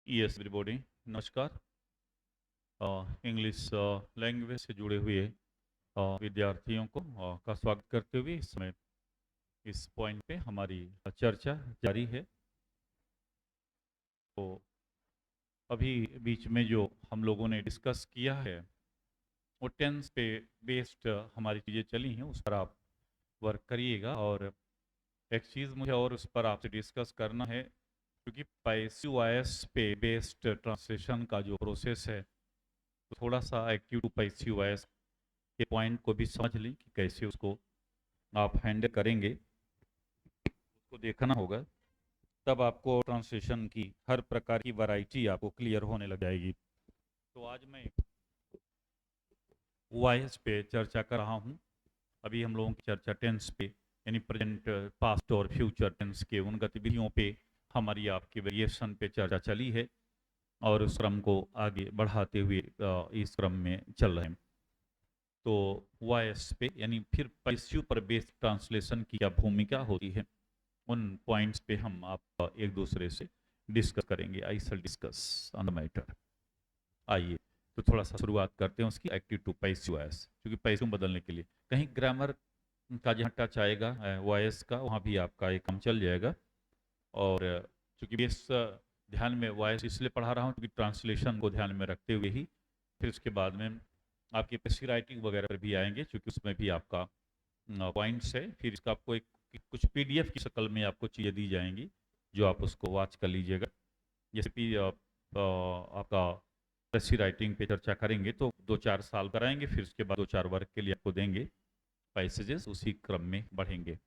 Yes everybody, नमस्कार। English language से जुड़े हुए विद्यार्थियों को का स्वागत करते हुए इस समय इस पॉइंट पे हमारी चर्चा जारी है। तो अभी बीच में जो हम लोगों ने डिस्कस किया है वो टेंस पे बेस्ड हमारी चीज़ें चली हैं, उस पर आप वर्क करिएगा। और एक चीज़ मुझे और उस पर आपसे डिस्कस करना है, क्योंकि पैसिव वॉइस पे बेस्ड ट्रांसलेशन का जो प्रोसेस है, तो थोड़ा सा एक्टिव टू पैसिव वॉइस के पॉइंट को भी समझ लें कि कैसे उसको आप हैंडल करेंगे, उसको देखना होगा। तब आपको ट्रांसलेशन की हर प्रकार की वैरायटी आपको क्लियर होने लग जाएगी। तो आज मैं वॉइस पे चर्चा कर रहा हूँ। अभी हम लोगों की चर्चा टेंस पे, यानी प्रेजेंट, पास्ट और फ्यूचर टेंस के उन गतिविधियों पे हमारी आपकी वेरिएशन पे चर्चा चली है, और उस क्रम को आगे बढ़ाते हुए इस क्रम में चल रहे हैं। तो वॉइस पे यानी फिर पैसिव पर बेस्ड ट्रांसलेशन की क्या भूमिका होती है, उन पॉइंट्स पे हम आप एक दूसरे से डिस्कस करेंगे। I shall discuss on the matter. आइए तो थोड़ा सा शुरुआत करते हैं उसकी, एक्टिव टू पैसिव वॉइस। क्योंकि पैसिव बदलने के लिए कहीं ग्रामर का जहाँ टच आएगा वॉइस का, वहाँ भी आपका एक काम चल जाएगा। और चूंकि बेस ध्यान में वॉइस इसलिए पढ़ा रहा हूँ क्योंकि ट्रांसलेशन को ध्यान में रखते हुए ही फिर उसके बाद में आपकी पेशी राइटिंग वगैरह पर भी आएंगे, क्योंकि उसमें भी आपका पॉइंट्स है। फिर इसका आपको एक कुछ पीडीएफ की शक्ल में आपको चीज़ें दी जाएंगी, जो आप उसको वॉच कर लीजिएगा। जैसे कि आपका पेशी राइटिंग पे चर्चा करेंगे तो 2-4 साल कराएंगे, फिर उसके बाद 2-4 वर्क के लिए आपको देंगे पैसेजेस, उसी क्रम में बढ़ेंगे।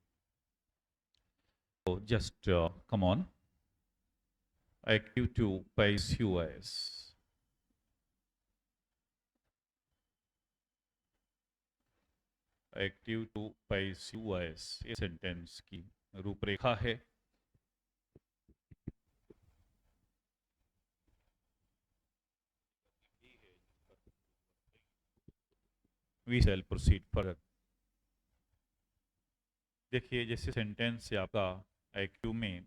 तो just come on, active to passive voice. Active to passive voice ये सेंटेंस की रूपरेखा है। We shall proceed further. देखिए, जैसे सेंटेंस से आपका एक्टिव में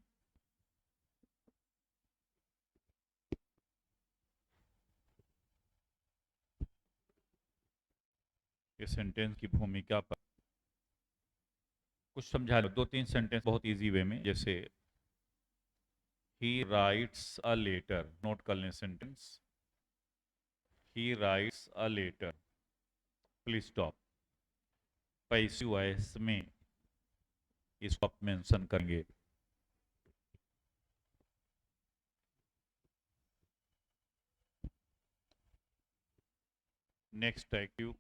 ये सेंटेंस की भूमिका पर कुछ समझा लो, 2-3 सेंटेंस बहुत इजी वे में। जैसे he writes a letter, note कर लें sentence, he writes a letter, please stop. Passive voice में इसको आप मेंशन करेंगे। Next active,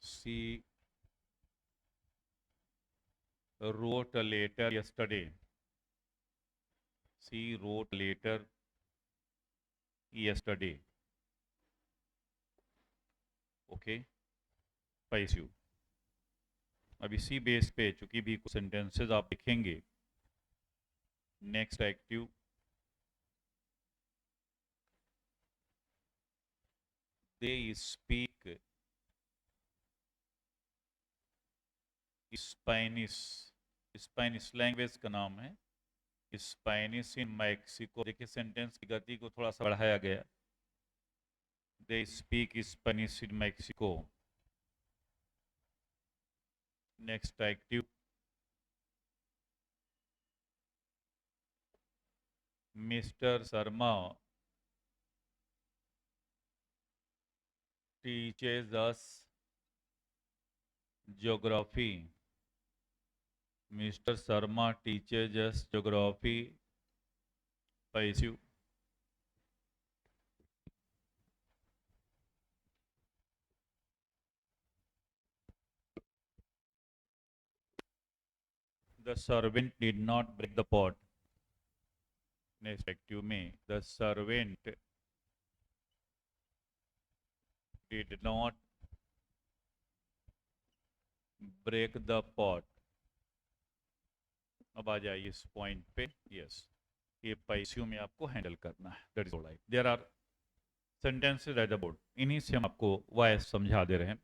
she wrote a letter yesterday, she wrote a letter yesterday। Okay, passive. अब इसी बेस पे चूंकि भी कुछ सेंटेंसेस आप लिखेंगे, next active, they speak Spanish. Spanish language का नाम है, स्पेनिश इन मैक्सिको। देखिए सेंटेंस की गति को थोड़ा सा बढ़ाया गया, they speak Spanish in Mexico. Next active, mister Sharma teaches us geography. Mister Sharma teaches us geography, passive. The servant did not break the pot. Next active में the servant did not break the pot. अब आ जाइए इस point पे। Yes, ये passive में आपको handle करना है। That is all right. There are sentences at the board, इन्हीं से हम आपको वॉइस समझा दे रहे हैं।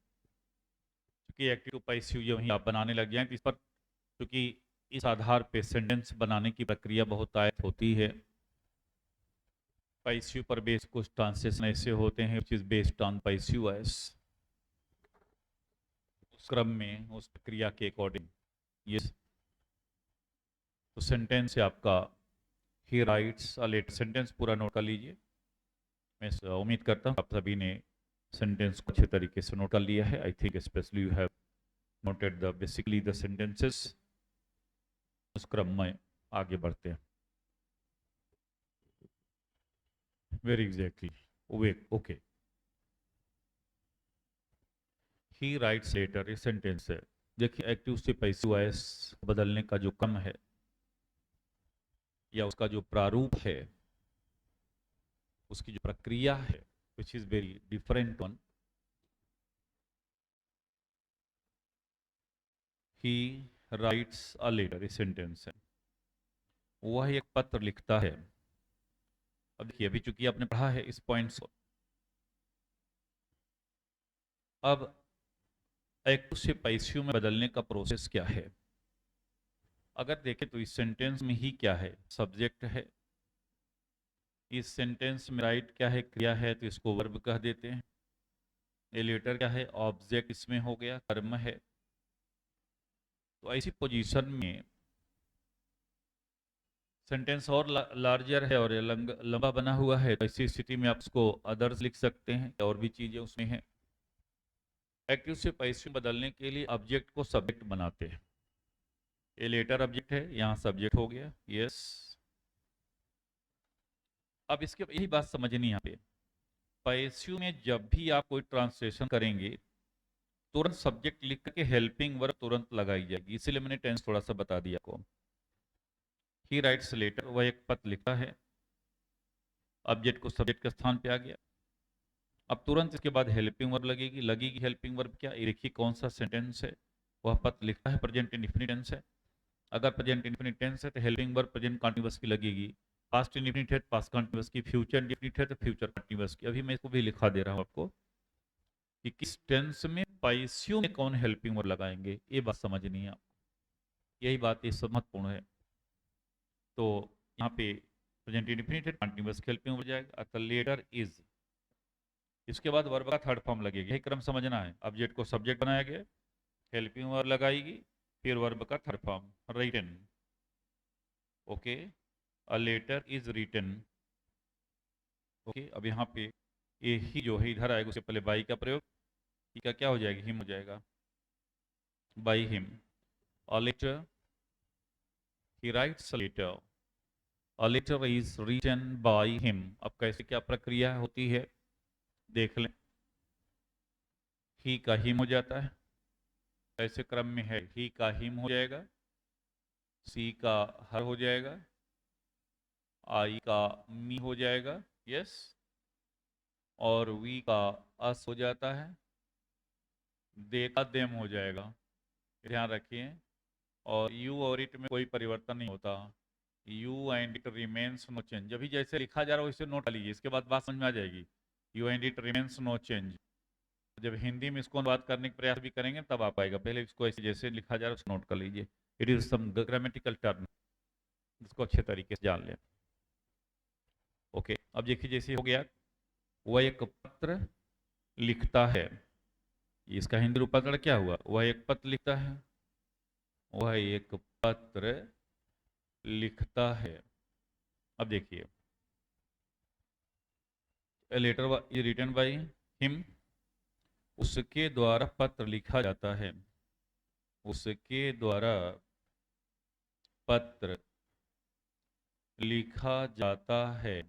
कि एक्टिव टू पैसिव जो वहीं आप बनाने लग जाएं, तो इस पर क्योंकि इस आधार पे सेंटेंस बनाने की प्रक्रिया बहुत आयत होती है। पैसिव पर बेस कुछ ट्रांसलेशन ऐसे होते हैं which is based on passive voice, उस क्रम में उस प्रक्रिया के अकॉर्डिंग। ये तो सेंटेंस है आपका he writes a letter. Sentence पूरा नोट कर लीजिए। मैं उम्मीद करता हूँ आप सभी ने सेंटेंस को अच्छे तरीके से नोट कर लिया है। I think specially you have noted the basically the sentences. उस क्रम में आगे बढ़ते हैं। Very exactly okay. He writes letter ये सेंटेंस है। देखिए एक्टिव से पैसिव वॉइस बदलने का जो क्रम है या उसका जो प्रारूप है, उसकी जो प्रक्रिया है, which is very different one. He writes a letter, sentence है, वह एक पत्र लिखता है। अब देखिए अभी चूंकि आपने पढ़ा है इस पॉइंट्स को, अब एक्टिव से पैसिव में बदलने का प्रोसेस क्या है। अगर देखें तो इस सेंटेंस में ही क्या है, सब्जेक्ट है। इस सेंटेंस में राइट क्या है, क्रिया है, तो इसको वर्ब कह देते हैं। ये लेटर क्या है, ऑब्जेक्ट इसमें हो गया, कर्म है। तो ऐसी पोजीशन में सेंटेंस और लार्जर है और लंबा बना हुआ है, तो ऐसी स्थिति में आप उसको अदर्स लिख सकते हैं और भी चीजें उसमें हैं। एक्टिव से पैसिव बदलने के लिए ऑब्जेक्ट को सब्जेक्ट बनाते हैं। ये लेटर ऑब्जेक्ट है, यहाँ सब्जेक्ट हो गया, यस। अब इसके यही बात समझनी यहाँ पे, पैसिव में जब भी आप कोई ट्रांसलेशन करेंगे तुरंत सब्जेक्ट लिख के हेल्पिंग वर्ब तुरंत लगाई जाएगी। इसीलिए मैंने टेंस थोड़ा सा बता दिया आपको। ही राइट्स लेटर, वह एक पत्र लिखता है। ऑब्जेक्ट को सब्जेक्ट के स्थान पे आ गया। अब तुरंत इसके बाद हेल्पिंग वर्ब लगेगी हेल्पिंग वर्ब क्या, देखिए कौन सा सेंटेंस है, वह पत्र लिखता है, प्रेजेंट इंडेफिनिट टेंस है। अगर प्रेजेंट इंडेफिनिट टेंस है तो हेल्पिंग वर्ब प्रेजेंट कंटीन्यूअस की लगेगी। पास्ट इंडेफिनिट है पास्ट कंटीन्यूअस की, फ्यूचर इंडेफिनिट है तो फ्यूचर कंटीन्यूअस की। अभी मैं इसको भी लिखा दे रहा हूँ आपको कि किस टेंस में पैसिव में कौन हेल्पिंग वर्ब लगाएंगे, ये बात समझनी है आपको। यही बात ये सब महत्वपूर्ण है। तो यहाँ पे प्रेजेंट इंडेफिनिट है, कंटीन्यूअस हेल्पिंग हो जाएगा, अतः लेटर इज। इसके बाद वर्ब का थर्ड फॉर्म लगेगा, यही क्रम समझना है। ऑब्जेक्ट को सब्जेक्ट बनाया गया, हेल्पिंग वर्ब लगाएगी, फिर वर्ब का third form written. Okay, a letter is written. Okay, अब यहाँ पे ये ही जो है इधर आएगा, उससे पहले बाई का प्रयोग, ही का क्या हो जाएगा, हिम हो जाएगा, by him. A letter, he writes a letter, a letter is written by him. अब कैसे क्या प्रक्रिया होती है देख लें। ही का हिम हो जाता है, ऐसे क्रम में है, ही का हिम हो जाएगा, सी का हर हो जाएगा, आई का मी हो जाएगा, यस, और वी का अस हो जाता है, दे का देम हो जाएगा, ध्यान रखिए। और यू और इट में कोई परिवर्तन नहीं होता, you and it remains no change. जब भी जैसे लिखा जा रहा हो इसे नोट कर लीजिए, इसके बाद बात समझ में आ जाएगी। You and it remains no change. जब हिंदी में इसको अनुवाद करने का प्रयास भी करेंगे तब आप आएगा, पहले इसको ऐसे जैसे लिखा जा रहा है उसको नोट कर लीजिए। It is some grammatical term, इसको अच्छे तरीके से जान लें। ओके, अब देखिए जैसे हो गया, वह एक पत्र लिखता है, इसका हिंदी रूपांतरण क्या हुआ, वह एक पत्र लिखता है, वह एक पत्र लिखता है। अब देखिए लेटर रिटन बाय हिम, उसके द्वारा पत्र लिखा जाता है, उसके द्वारा पत्र लिखा जाता है।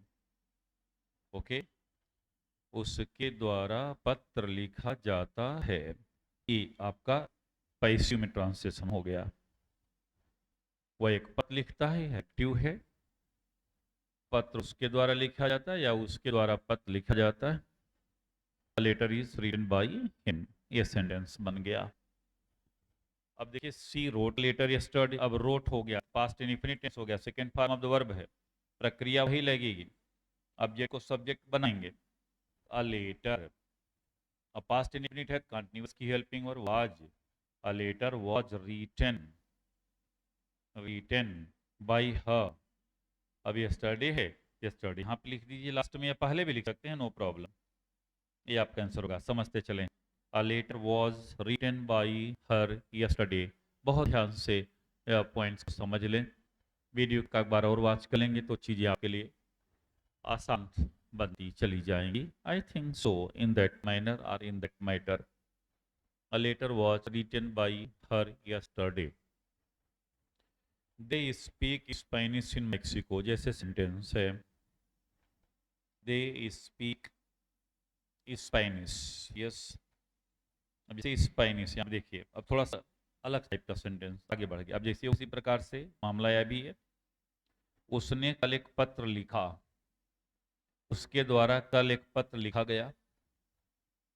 ओके, उसके द्वारा पत्र लिखा जाता है, ये आपका पैसिव में ट्रांसलेशन हो गया। वह एक पत्र लिखता है, एक्टिव है, पत्र उसके द्वारा लिखा जाता है या उसके द्वारा पत्र लिखा जाता है। Letter is written by him, ये सेंटेंस बन गया। अब देखिए सी रोट लेटर यस्टरडे, अब रोट हो गया, पास्ट इंडेफिनिट टेंस हो गया, second form of the verb है, प्रक्रिया वही लगेगी। ऑब्जेक्ट को सब्जेक्ट बनाएंगे, अ लेटर, अब पास्ट इंडेफिनिट है, कंटीन्यूअस की हेल्पिंग और was, A letter was written by her. अब yesterday है, yesterday यहाँ पे लिख दीजिए लास्ट में, या पहले भी लिख सकते हैं, नो प्रॉब्लम। ये आपका आंसर होगा, समझते चलें। A letter was written by her yesterday। बहुत ध्यान से पॉइंट्स को समझ लें। वीडियो का एक बार और वॉच कर लेंगे तो चीज़ें आपके लिए आसान बनती चली जाएंगी। I think so, in that manner और in that matter. A letter was written by her yesterday। They speak Spanish in Mexico। जैसे सेंटेंस है, They speak Spanish। यस, अब जैसे स्पेनिश यहाँ देखिए, अब थोड़ा सा अलग टाइप का सेंटेंस आगे बढ़ गया। अब जैसे उसी प्रकार से मामला यह भी है, उसने कल एक पत्र लिखा, उसके द्वारा कल एक पत्र लिखा गया।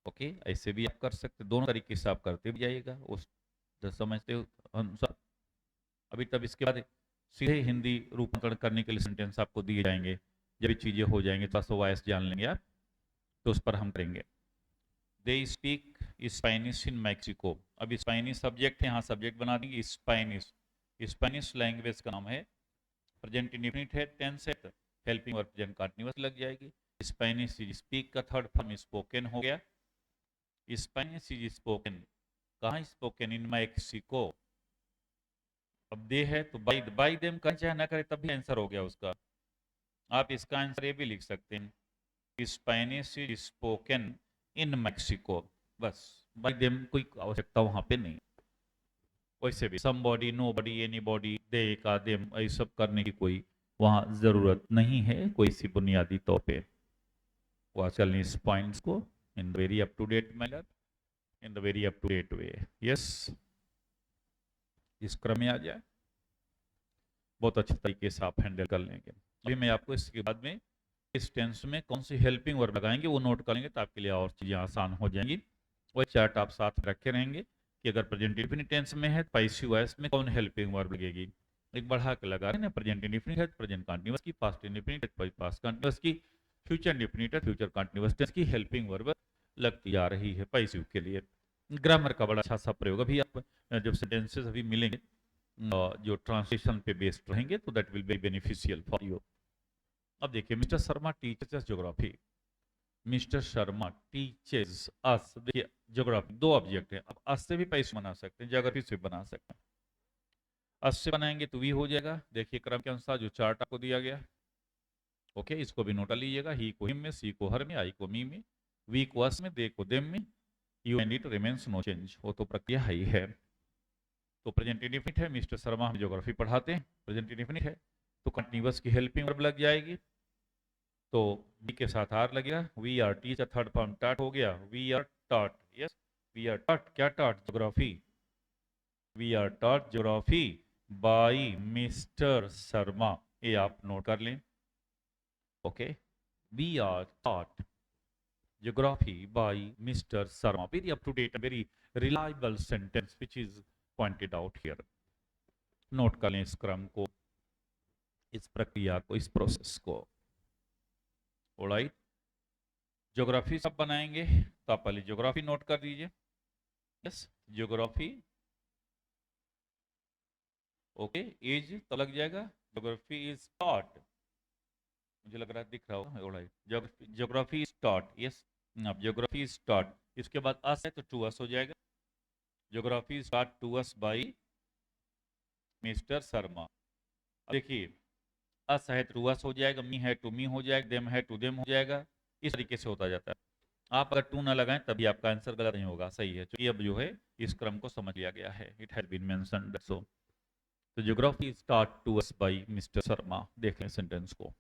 ओके, ऐसे भी आप कर सकते, दोनों तरीके से आप करते भी जाइएगा उस समझते हो अनुसार। अभी तब इसके बाद सीधे हिंदी रूपांतरण करने के लिए सेंटेंस आपको दिए जाएंगे। जब ये चीजें हो जाएंगे, थोड़ा सा वॉइस जान लेंगे आप, तो उस पर हम करेंगे। दे स्पीक स्पेनिश इन मैक्सिको। अब स्पेनिश सब्जेक्ट है, यहाँ सब्जेक्ट बना देंगे स्पेनिश। स्पेनिश लैंग्वेज का नाम है, प्रेजेंट इंडेफिनिट है, टेंस है, हेल्पिंग और प्रेजेंट कंटीन्यूअस लग जाएगी। स्पेनिश इज स्पीक का थर्ड फॉर्म स्पोकन हो गया। स्पेनिश इज स्पोकन, कहाँ स्पोकन? इन मैक्सिको। अब दे है तो बाई देम कहीं चाहे ना करे तब भी आंसर हो गया उसका। आप इसका आंसर ये भी लिख सकते हैं, Spanish is spoken in Mexico. बस बाई देम कोई आवश्यकता वहां पे नहीं। वैसे भी समबॉडी, नोबॉडी, एनीबॉडी, दे का, देम, ये सब करने की कोई वहां जरूरत नहीं है कोई सी बुनियादी तौर पे। वो चलने इस पॉइंट्स को in very up to date manner, in the very up to date way. Yes, इस क्रम में आ जाए, बहुत अच्छे तरीके से आप हैंडल कर लेंगे। अभी मैं आपको इसके बाद में इस टेंस में कौन सी हेल्पिंग वर्ब लगाएंगे वो नोट करेंगे, तो आपके लिए और चीज़ें आसान हो जाएंगी। वही चार्ट आप साथ रखे रहेंगे कि अगर प्रेजेंट इंडेफिनिट टेंस में है, पैसिव वॉइस में कौन हेल्पिंग वर्ब लगेगी। एक बढ़ा के लगा रहे हैं, प्रेजेंट इंडेफिनिट है प्रेजेंट कंटीन्यूअस की, पास्ट इंडेफिनिट है पास्ट कंटीन्यूअस की, फ्यूचर इंडेफिनिट है फ्यूचर कंटीन्यूअस टेंस की हेल्पिंग वर्ब लगती जा रही है पैसिव के लिए। ग्रामर का बड़ा अच्छा सा प्रयोग। अभी आप जब सेंटेंसेस अभी मिलेंगे जो ट्रांसलेशन पे बेस्ड रहेंगे, तो that will be beneficial for you. अब देखिए, mister Sharma teachers geography. Mister Sharma teachers us. देखिए ज्योग्राफी दो ऑब्जेक्ट है, अब अस से भी पैसे बना सकते हैं, ज्योग्राफी से बना सकते हैं। अस से बनाएंगे तो वी हो जाएगा, देखिए क्रम के अनुसार जो चार्ट आपको दिया गया। ओके, इसको भी नोटा लीजिएगा। ही को हिम में, सी को हर में, आई को मी में, वी को अस में, दे को देम में, you and it remains no change. वो तो प्रक्रिया ही है। तो प्रेजेंट इंडेफिनिट है, मिस्टर शर्मा हम ज्योग्राफी पढ़ाते हैं, प्रेजेंट इंडेफिनिट है, तो कंटीन्यूअस की हेल्पिंग वर्ब लग जाएगी, तो बी के साथ आर लगेगा। वी आर टी का थर्ड फॉर्म टाट हो गया, we are taught. Yes, we are taught, क्या taught? Geography. We are taught geography by mister Sharma, ये आप नोट कर लें। Okay, we are taught geography by mister Sharma. Very up to date, very reliable sentence which is pointed out here. Note कर लें इस क्रम को, इस प्रक्रिया को, इस प्रोसेस को। ऑलराइट, ज्योग्राफी सब बनाएंगे तो आप पहले ज्योग्राफी नोट कर दीजिए। Yes, geography. ओके, इज तो लग जाएगा, ज्योग्राफी इज टॉट, मुझे लग रहा है दिख रहा होगा। Alright, geography is taught. Yes, अब ज्योग्राफी इज टॉट, इसके बाद अस है तो टू अस हो जाएगा। Geography is taught to us by mister Sharma. देखिए, अस है टू अस हो जाएगा, मी है टू मी हो जाएगा, देम है टू देम हो जाएगा। इस तरीके से होता जाता है। आप अगर टू ना लगाएं तभी आपका आंसर गलत नहीं होगा, सही है। तो अब जो है इस क्रम को समझ लिया गया है, it has been mentioned so. तो geography is taught to us by Mr Sharma. देख लें सेंटेंस को।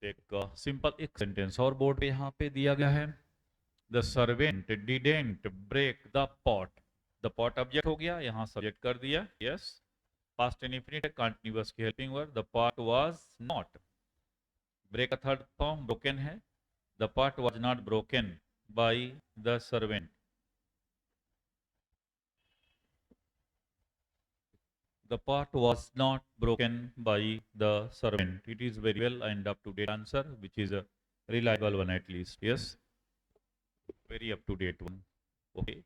एक सिंपल एक सेंटेंस और बोर्ड पे यहाँ पे दिया गया है। The servant didn't break the pot. The pot object हो गया, यहाँ सब्जेक्ट कर दिया। यस, पास्ट इंडेफिनिट है, कंटीन्यूअस की helping verb. The pot was not, break का थर्ड फॉर्म ब्रोकन है। The pot was not broken by the servant. The pot was not broken by the servant. It is very well and up to date answer, which is a reliable one at least. Yes, very up to date one. Okay.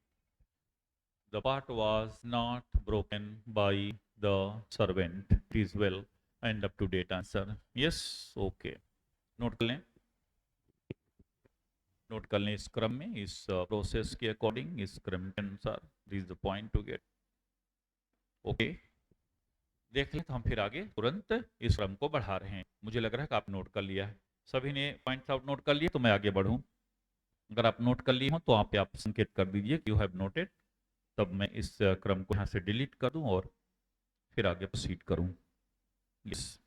The part was not broken by the servant. It is well and up to date answer. Yes, okay. Note कर लें, note कर लें इस क्रम में, इस process के according, इस क्रम के अनुसार. This is the point to get. Okay, देख लें तो हम फिर आगे तुरंत इस क्रम को बढ़ा रहे हैं. मुझे लग रहा है कि आप नोट कर लिया है. सभी ने पॉइंट्स आउट नोट कर लिए तो मैं आगे बढ़ूं. अगर आप नोट कर लिए हो तो आप संकेत कर दीजिए कि यू हैव नोटेड. तब मैं इस क्रम को यहाँ से डिलीट कर दूं और फिर आगे प्रोसीड करूं. Yes,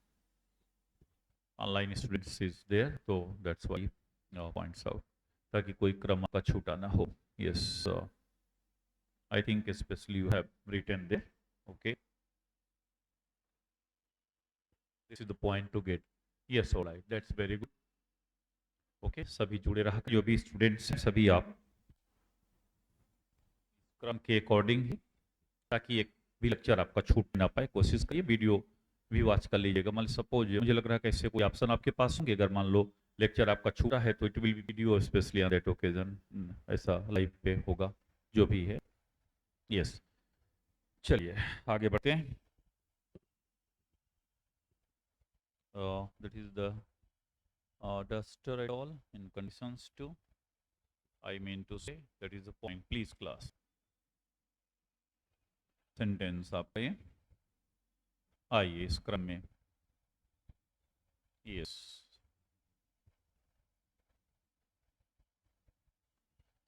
online students is there, तो दैट्स व्हाई पॉइंट्स आउट, ताकि कोई क्रम आपका छूटा ना हो. Yes, I think specially you have written there. Okay, this is the point to get. Yes, alright, that's very good. Okay, सभी जुड़े रहा, जो भी स्टूडेंट्स हैं सभी आप क्रम के अकॉर्डिंग ही, ताकि एक भी लेक्चर आपका छूट ना पाए. कोशिश करिए वीडियो भी वॉच कर लीजिएगा. मान सपोज मुझे लग रहा है कि ऐसे कोई ऑप्शन आपके पास होंगे, अगर मान लो लेक्चर आपका छूटा है तो it will be video specially on that occasion. ऐसा लाइव पे होगा जो भी है. यस, चलिए आगे बढ़ते हैं. That is the duster at all in conditions 2. I mean to say that is the point. Please class. Sentence आपका ये आइए इस क्रम में. यस,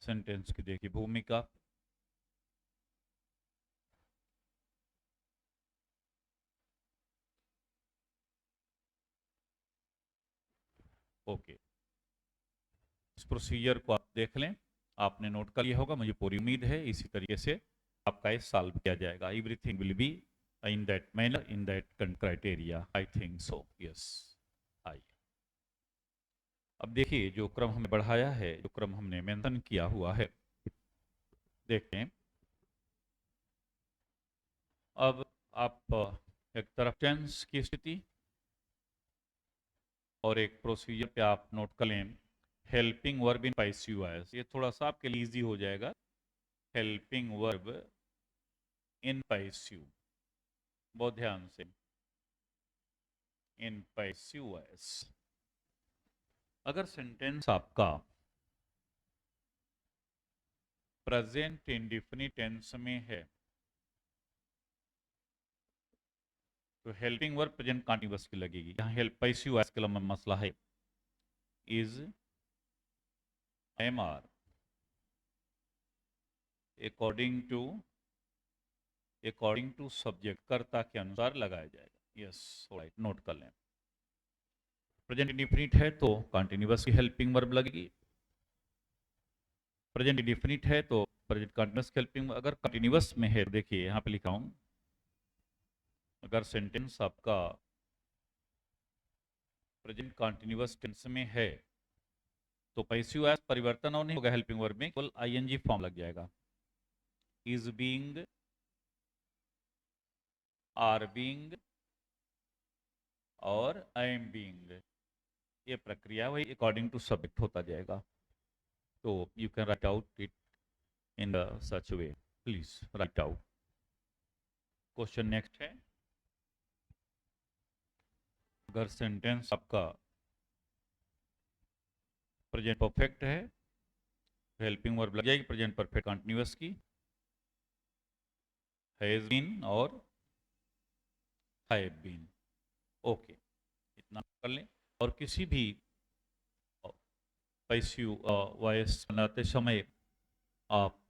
सेंटेंस की देखिए भूमिका. ओके, इस प्रोसीजर को आप देख लें. आपने नोट कर लिया होगा, मुझे पूरी उम्मीद है. इसी तरीके से आपका ये सॉल्व किया जाएगा. Everything will be in that manner, in that criteria. I think so. Yes. आइए अब देखिए, जो क्रम हमने बढ़ाया है, जो क्रम हमने मेंशन किया हुआ है, देखते हैं. अब आप एक तरफ टेंस की स्थिति और एक प्रोसीजर पे आप नोट कर लें helping verb in passive voice. ये थोड़ा सा आपके लिए इजी हो जाएगा. हेल्पिंग वर्ब इन पैसिव, बहुत ध्यान से, इन पैसिव वॉइस. अगर सेंटेंस आपका प्रेजेंट इंडेफिनिट टेंस में है तो हेल्पिंग वर्ब प्रेजेंट कंटीन्यूअस की लगेगी. यहाँ हेल्प पैसिव वॉइस का मसला है. Is, am are, according to subject, कर्ता के अनुसार लगाया जाएगा. यस, राइट, नोट कर लें. प्रेजेंट इंडेफिनिट है तो कंटीन्यूअस की हेल्पिंग वर्ब लगेगी. प्रेजेंट इंडेफिनिट है तो प्रेजेंट कंटीन्यूअस की हेल्पिंग. अगर कंटीन्यूअस में है, देखिए यहाँ पे लिखा हूं, अगर सेंटेंस आपका प्रेजेंट कंटीन्यूअस टेंस में है तो पैसिव वॉइस परिवर्तन और नहीं होगा. हेल्पिंग वर्ब में केवल आईएनजी फॉर्म लग जाएगा. इज बीइंग, आर बीइंग और आई एम बीइंग, ये प्रक्रिया वही अकॉर्डिंग टू सब्जेक्ट होता जाएगा. तो you can write out it in such way. Please right out. Question next है. अगर सेंटेंस आपका प्रेजेंट परफेक्ट है तो हेल्पिंग वर्ब लग जाएगी प्रेजेंट परफेक्ट कंटीन्यूअस की, हैज बीन और हैव बीन. ओके, इतना कर लें. और किसी भी पैसिव वॉइस बनाते समय आप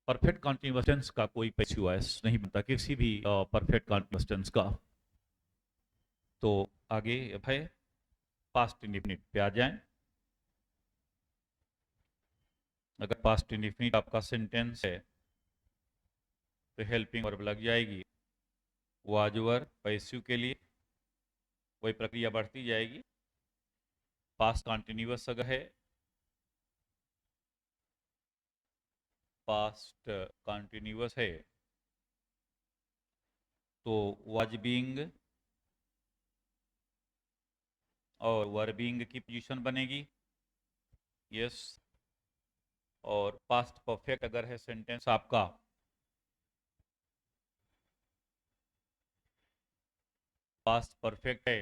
परफेक्ट कंटीन्यूअस टेंस का कोई पैसिव वॉइस नहीं बनता, किसी भी परफेक्ट कंटीन्यूअस टेंस का. तो आगे है पास्ट इंडेफिनिट पे आ जाएं. अगर पास्ट इंडेफिनिट आपका सेंटेंस है तो हेल्पिंग वर्ब लग जाएगी. वाज वर पैसिव के लिए वही प्रक्रिया बढ़ती जाएगी. पास्ट कंटीन्यूअस अगर है, पास्ट कंटीन्यूअस है तो वाज बीइंग और वर बीइंग की पोजीशन बनेगी. यस, और पास्ट परफेक्ट अगर है सेंटेंस आपका, पास्ट परफेक्ट है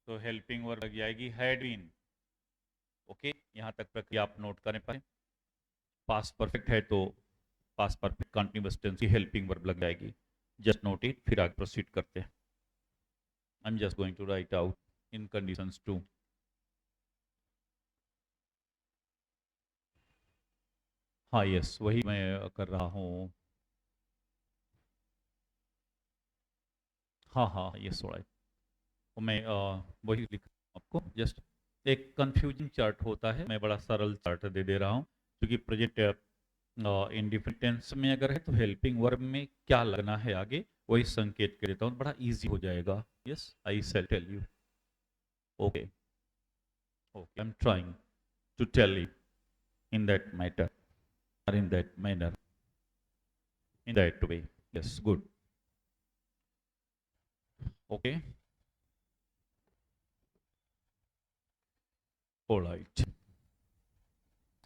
तो हेल्पिंग वर्ब लग जाएगी हैड बीन। ओके, यहाँ तक प्रक्रिया आप नोट करें पाए। पास्ट परफेक्ट है तो पास्ट परफेक्ट कंटिन्यूअस टेंस की हेल्पिंग वर्ब लग जाएगी। जस्ट नोट इट, फिर आगे प्रोसीड करते हैं। I am just going to write out in conditions too. हाँ यस, वही मैं कर रहा हूँ। हाँ हाँ यस राइट, तो मैं वही लिख रहा हूँ आपको। जस्ट एक कंफ्यूजिंग चार्ट होता है, मैं बड़ा सरल चार्ट दे रहा हूँ, क्योंकि प्रेजेंट इंडिफरेंट टेंस में अगर है तो हेल्पिंग वर्ब में क्या लगना है आगे वही संकेत कर देता हूँ, बड़ा इजी हो जाएगा। Yes I shall tell you. Okay okay, I am trying to tell you in that matter or in that manner, in that way. Yes, good. Okay, all right.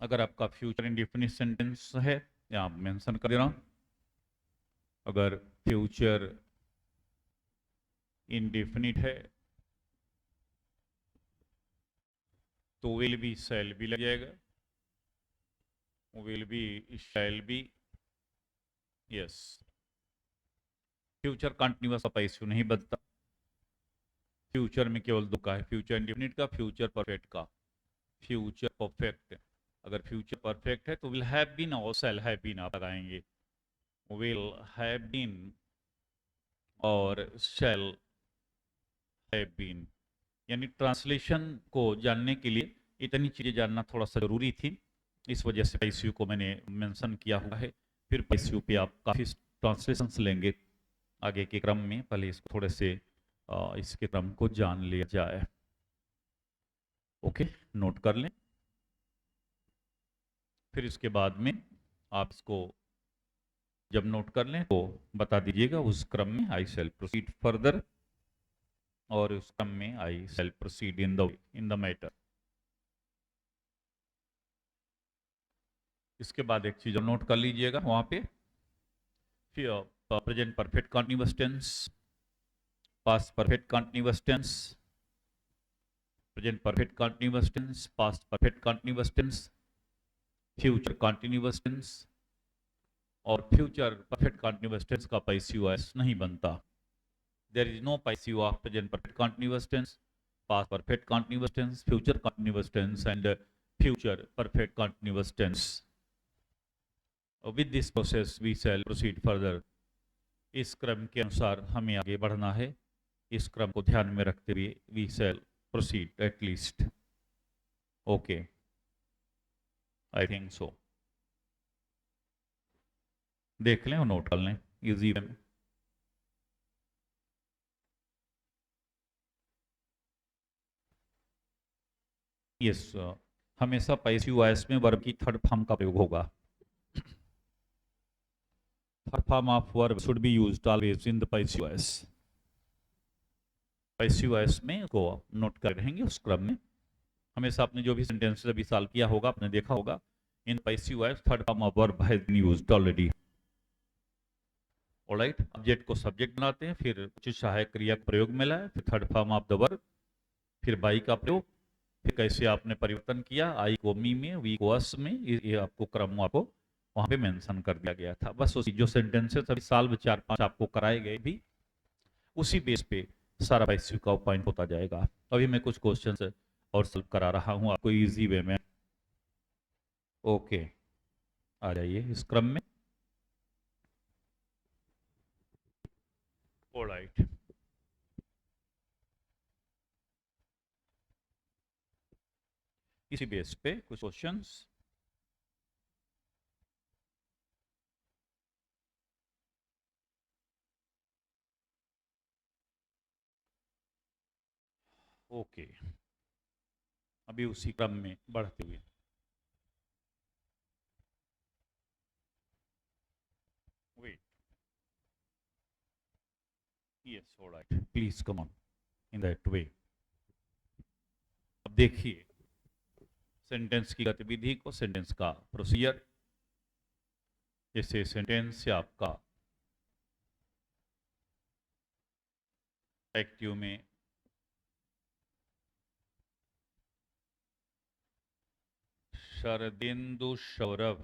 अगर आपका फ्यूचर इंडिफिनिट सेंटेंस है या mention कर दे रहा हूं, अगर future indefinite है तो विल बी शैल बी लग जाएगा, will be shall be. Yes, future continuous का इश्यू नहीं बनता, फ्यूचर में केवल दो का है, फ्यूचर इंडिफिनिट का, फ्यूचर परफेक्ट का। फ्यूचर परफेक्ट, अगर फ्यूचर परफेक्ट है तो विल हैव बीन और शैल हैव बीन आप लगाएंगे, विल हैव बीन और शैल हैव बीन। यानी ट्रांसलेशन को जानने के लिए इतनी चीज़ें जानना थोड़ा सा ज़रूरी थी, इस वजह से पैसिव को मैंने मेंशन किया हुआ है। फिर पैसिव पे आप काफ़ी ट्रांसलेशंस लेंगे आगे के क्रम में, पहले इसको थोड़े से इसके क्रम को जान लिया जाए। ओके, नोट कर लें, फिर इसके बाद में आप इसको जब नोट कर लें तो बता दीजिएगा, उस क्रम में आई शैल प्रोसीड फर्दर, और उस क्रम में I shall proceed in the matter. इसके बाद एक चीज नोट कर लीजिएगा वहां पे, present perfect continuous tense, past perfect continuous tense, present perfect continuous tense, past perfect continuous tense, future continuous tense, और फ्यूचर परफेक्ट कंटीन्यूअस टेंस का पैसिव वॉइस नहीं बनता। There is no passive of present perfect continuous tense, past perfect continuous tense, future continuous tense and future perfect continuous tense. With this process we shall proceed further. इस क्रम के अनुसार हमें आगे बढ़ना है, इस क्रम को ध्यान में रखते हुए we shall proceed at least. Okay, I think so. देख लें और नोट कर लें इजी वे में। यस, हमेशा पैसिव वॉइस में वर्ब की थर्ड फॉर्म का प्रयोग होगा। Third form of verb should be used always in the passive voice. Passive voice में को नोट कर रहेंगे उस क्रम में, हमेशा आपने जो भी सेंटेंसेस अभी सॉल्व किया होगा आपने देखा होगा, in passive voice third form of verb has been used already. Alright, object को सब्जेक्ट बनाते हैं, फिर कुछ सहायक क्रिया का प्रयोग मिला है, फिर third form of the verb, फिर बाई का प्रयोग, फिर कैसे आपने परिवर्तन किया आई को मी में, वी को अस में, ये आपको क्रम आपको वहां पे मेंशन कर दिया गया था। बस उसी जो सेंटेंसेस अभी साल 4-5 आपको कराए गए भी उसी बेस पे सारा पैसिव का पॉइंट होता जाएगा। अभी मैं कुछ क्वेश्चन और सॉल्व करा रहा हूँ आपको इजी वे में। ओके, आ जाइए इस क्रम में। ऑलराइट, इसी बेस पे कुछ क्वेश्चंस। ओके, अभी उसी क्रम में बढ़ते हुए। Wait, yes alright, please come on in that way. अब देखिए सेंटेंस की गतिविधि को, सेंटेंस का प्रोसीजर। जैसे सेंटेंस से आपका एक्टिव में Sharadendu Saurabh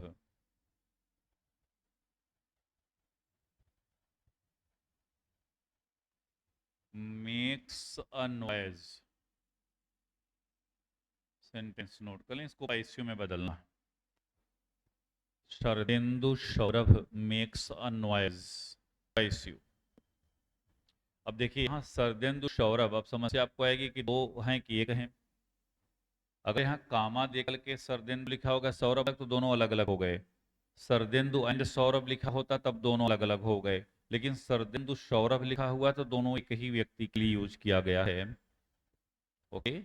makes a noise. Sentence note कर लें, इसको आईसीयू में बदलना है। Sharadendu Saurabh makes a noise ICU. अब देखिए यहाँ शरदेंदु सौरभ, अब समस्या आपको आएगी कि दो हैं कि एक हैं। अगर यहाँ कामा देकर के शरदेंदु लिखा होगा सौरभ तो दोनों अलग अलग हो गए। शरदेंदु एंड सौरभ लिखा होता तब दोनों अलग अलग हो गए, लेकिन शरदेंदु सौरभ लिखा हुआ तो दोनों एक ही व्यक्ति के लिए यूज किया गया है। ओके,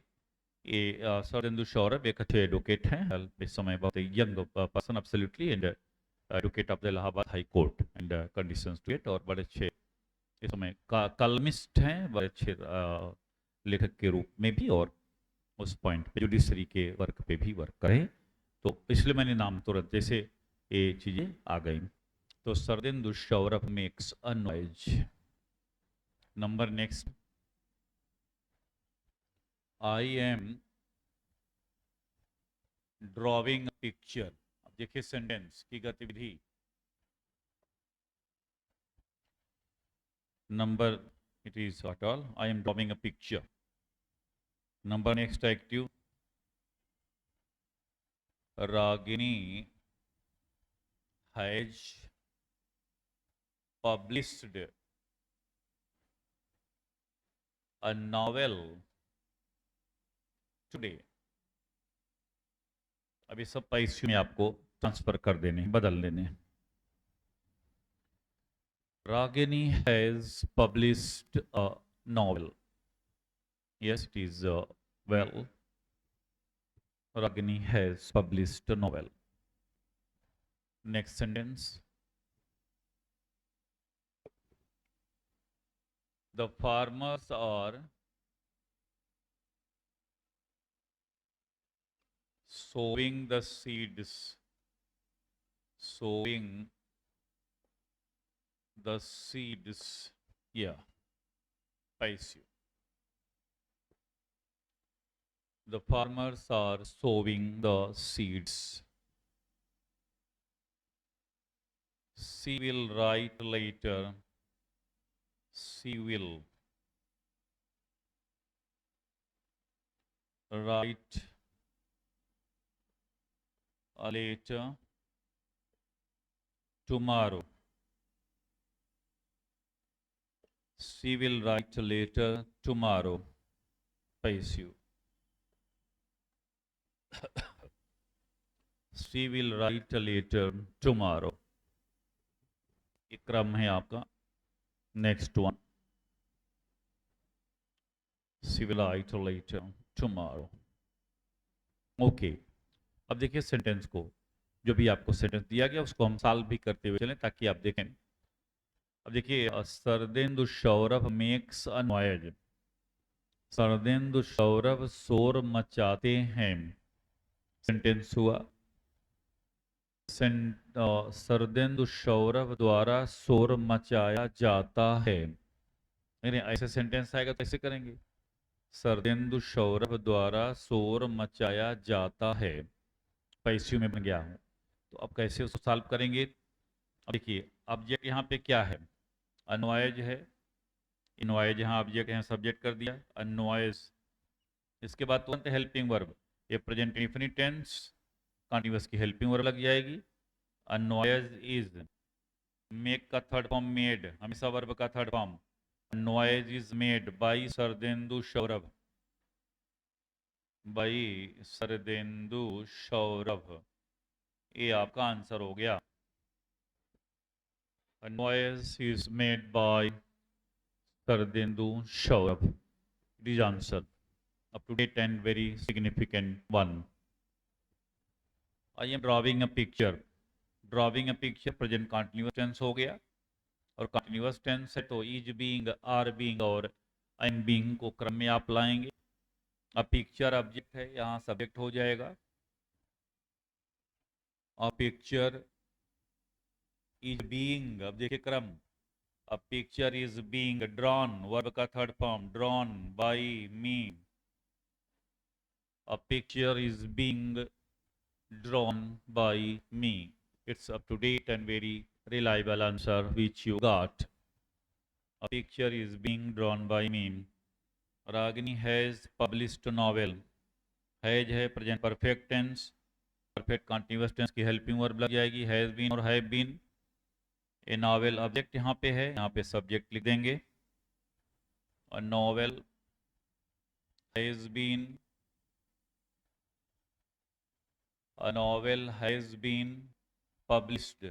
ये शरदेंदु सौरभ एक अच्छे एडवोकेट हैं, इस समय बहुत young person absolutely, and advocate of the Allahabad high court and conditions to it, और बड़े अच्छे इस समय कलमिस्ट हैं, बड़े अच्छे लेखक के रूप में भी, और उस पॉइंट पे जुडिशरी के वर्क पे भी वर्क करें। तो इसलिए मैंने नाम तुरंत जैसे ये चीजें आ गई। तो Sharadendu Saurabh makes a noise. Number next, I am drawing picture. अब देखिए सेंटेंस की गतिविधि, number it is what all, I am drawing a picture. Number next active, Ragini has published a novel today. अभी सब पैसे में आपको ट्रांसफर कर देने, बदल देने। Ragini has published a novel. Yes, it is well. Ragini has published a novel. Next sentence. The farmers are sowing the seeds. Sowing the seeds. Yeah, I see. The farmers are sowing the seeds. She will write later. She will write later tomorrow. She will write later tomorrow. Pays you. She will write later tomorrow. ये क्रम है आपका। Next one, She will write later tomorrow. Okay, अब देखिए sentence को, जो भी आपको सेंटेंस दिया गया उसको हम सॉल्व भी करते हुए चलें ताकि आप देखें। अब देखिए Sharadendu Saurabh makes a noise. Sharadendu Saurabh शोर मचाते हैं। सेंटेंस हुआ शरदेंदु सौरभ द्वारा शोर मचाया जाता है। नहीं, ऐसे सेंटेंस आएगा तो ऐसे करेंगे, शरदेंदु सौरभ द्वारा शोर मचाया जाता है। पैसिव में बन गया हूं, तो अब कैसे उसको सॉल्व करेंगे। अब देखिए ऑब्जेक्ट यहाँ पे क्या है, अनवाइज है। इनवाइज यहाँ ऑब्जेक्ट, यहाँ सब्जेक्ट कर दिया अनवाइज। इसके बाद तुरंत हेल्पिंग वर्ब, ये प्रेजेंट इंफिनिट टेंस, कंटीन्यूअस की हेल्पिंग वर्ब लग जाएगी। अनवाइज इज, मेक का थर्ड फॉर्म मेड, हमेशा वर्ब का third form. Noise is made by Sharadendu Saurabh, by Sharadendu Saurabh. ये आपका आंसर हो गया। Noise is made by Sharadendu Saurabh, it is answer up to date and very significant one. I am drawing a picture. Drawing a picture present continuous tense हो गया, और continuous tense है तो is being, are being और am being को क्रम में आप लाएंगे। अब पिक्चर ऑब्जेक्ट है, यहाँ सब्जेक्ट हो जाएगा, अ पिक्चर इज बीइंग, अब देखिए क्रम, a picture is being drawn, verb का third form, drawn by me, a picture is being drawn by me. It's up to date and very reliable answer which you got. A picture is being drawn by me. Ragini has published a novel. Has है present perfect tense, perfect continuous tense की helping verb लग जाएगी, has been और have been. A novel object यहाँ पे है, यहाँ पे subject लिख देंगे. A novel has been, a novel has been published.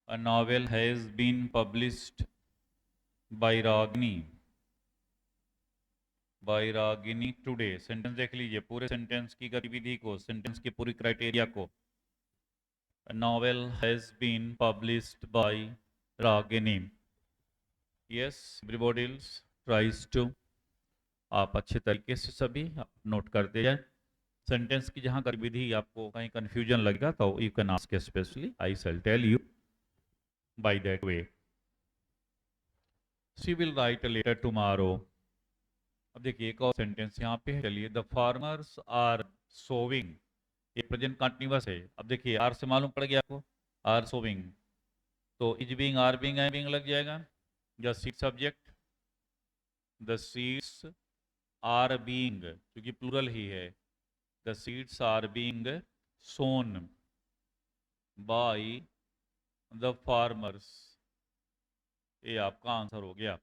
A novel has been published by Ragini today. Sentence देख लीजिए, पूरे सेंटेंस की गतिविधि को, सेंटेंस की पूरी क्राइटेरिया को। Novel has been published by Ragini. Yes, everybody tries to, आप अच्छे तरीके से सभी नोट करते जाए। सेंटेंस की जहां गतिविधि आपको कहीं कंफ्यूजन लगेगा तो you can ask specially, I shall tell you by that way. She will write a letter tomorrow. अब देखिए एक और सेंटेंस यहाँ पे है, चलिए, द फार्मर्स आर सोविंग, ये प्रेजेंट कंटिन्यूअस है। अब देखिए आर से मालूम पड़ गया आपको, आर सोविंग, तो is being, are being, I being लग जाएगा। The seed subject, the seeds are being, क्योंकि प्लूरल ही है, the seeds are being sown by the farmers, ये आपका आंसर हो गया।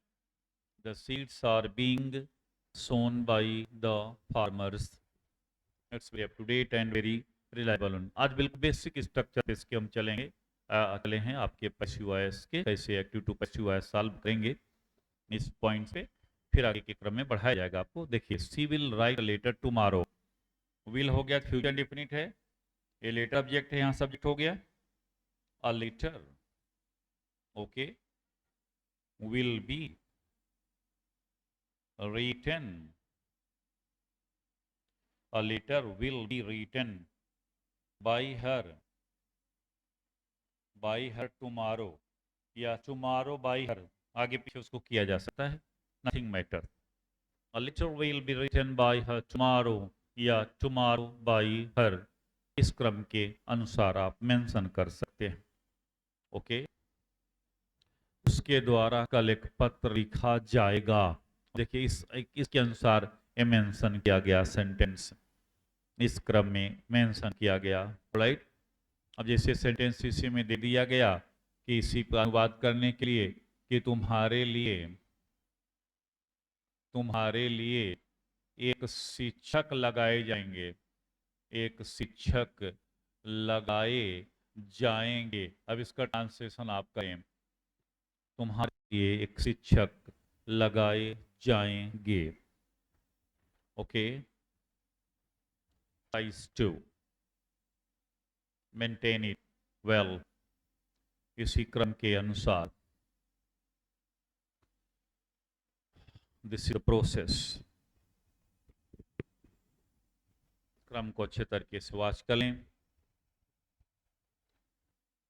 The seeds are being sown by the farmers. It's very up to date and very reliable. आज बिल्कुल basic structure पे इसके हम चलेंगे, चले हैं आपके पैसिव वॉइस के, कैसे active to passive voice solve करेंगे इस पॉइंट पे, फिर आगे के क्रम में बढ़ाया जाएगा आपको। देखिए, she will write a letter tomorrow, will हो गया फ्यूचर इंडेफिनिट है, ये लेटर ऑब्जेक्ट है, यहाँ सब्जेक्ट हो गया a letter, okay, will be written, a letter will be written by her tomorrow, या tomorrow by her, आगे पीछे उसको किया जा सकता है, nothing matter. A letter will be written by her tomorrow या tomorrow by her, इस क्रम के अनुसार आप मेंशन कर सकते हैं, ओके। उसके द्वारा कल एक पत्र लिखा जाएगा। देखिए इसके अनुसार ये मेंशन किया गया सेंटेंस, इस क्रम में मेंशन किया गया, राइट। अब जैसे सेंटेंस इसी में दे दिया गया कि इसी पर अनुवाद करने के लिए कि तुम्हारे लिए एक शिक्षक लगाए जाएंगे, एक शिक्षक लगाए जाएंगे। अब इसका ट्रांसलेशन आप करें, तुम्हारे लिए एक शिक्षक लगाए जाएंगे, okay. Tries to maintain it well, इसी क्रम के अनुसार। This is the process, क्रम को अच्छे तरीके से वॉच कर लें,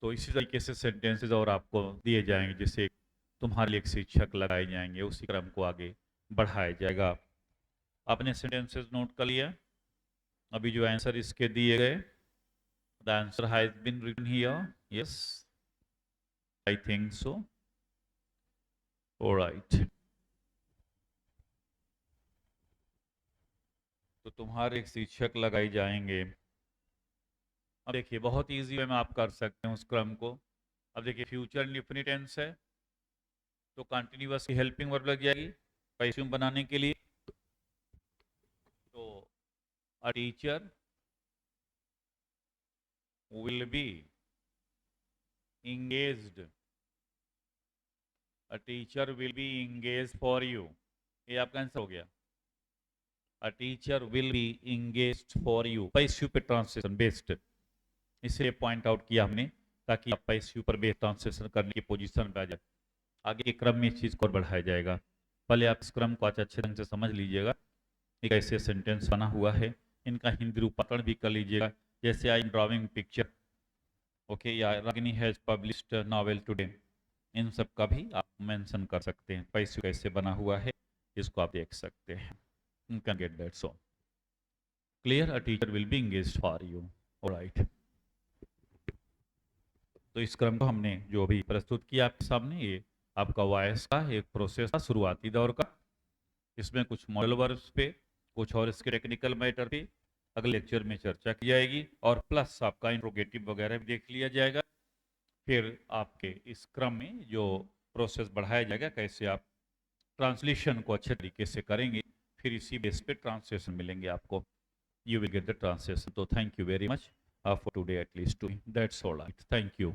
तो इसी तरीके से सेंटेंसेस और आपको दिए जाएंगे, जिससे तुम्हारे लिए एक शिक्षक लगाए जाएंगे, उसी क्रम को आगे बढ़ाया जाएगा। आपने सेंटेंसेस नोट कर लिया, अभी जो आंसर इसके दिए गए, the answer has been written here, yes, I think so, alright. तो तुम्हारे एक शिक्षक लगाए जाएंगे। अब देखिए बहुत इजी वे में आप कर सकते हैं उस क्रम को। अब देखिए फ्यूचर इंडेफिनिट टेंस है, तो कंटिन्यूअस की हेल्पिंग वर्ब लग जाएगी पैसिव बनाने के लिए। तो a teacher will be engaged, a teacher will be engaged for you, ये आपका आंसर हो गया। A teacher will be engaged for you, passive पे ट्रांसलेशन बेस्ड, इसे पॉइंट आउट किया हमने ताकि आप पैसिव पर बेस्ड ट्रांसलेशन करने की पोजीशन पे आ जाए। आगे के क्रम में इस चीज को और बढ़ाया जाएगा। पहले आप इस क्रम को अच्छे ढंग से समझ लीजिएगा, एक ऐसे सेंटेंस बना हुआ है इनका हिंदी रूपांतरण भी कर लीजिएगा, जैसे I am drawing picture, okay, या Ragini has published novel today, इन सब का भी आप मेंशन कर सकते हैं। पैसे कैसे बना हुआ है इसको आप देख सकते हैं। You can get that. So clear, a teacher will be engaged for you. All right. तो इस क्रम को हमने जो भी प्रस्तुत किया आपके सामने, ये आपका वॉइस का एक प्रोसेस था शुरुआती दौर का। इसमें कुछ मॉडल वर्ब्स पे, कुछ और इसके टेक्निकल मैटर पे अगले लेक्चर में चर्चा की जाएगी, और प्लस आपका इंट्रोगेटिव वगैरह भी देख लिया जाएगा। फिर आपके इस क्रम में जो प्रोसेस बढ़ाया जाएगा, कैसे आप ट्रांसलेशन को अच्छे तरीके से करेंगे, फिर इसी बेस पे ट्रांसलेशन मिलेंगे आपको, you will get the translation. So thank you very much for today, at least. That's all right. Thank you.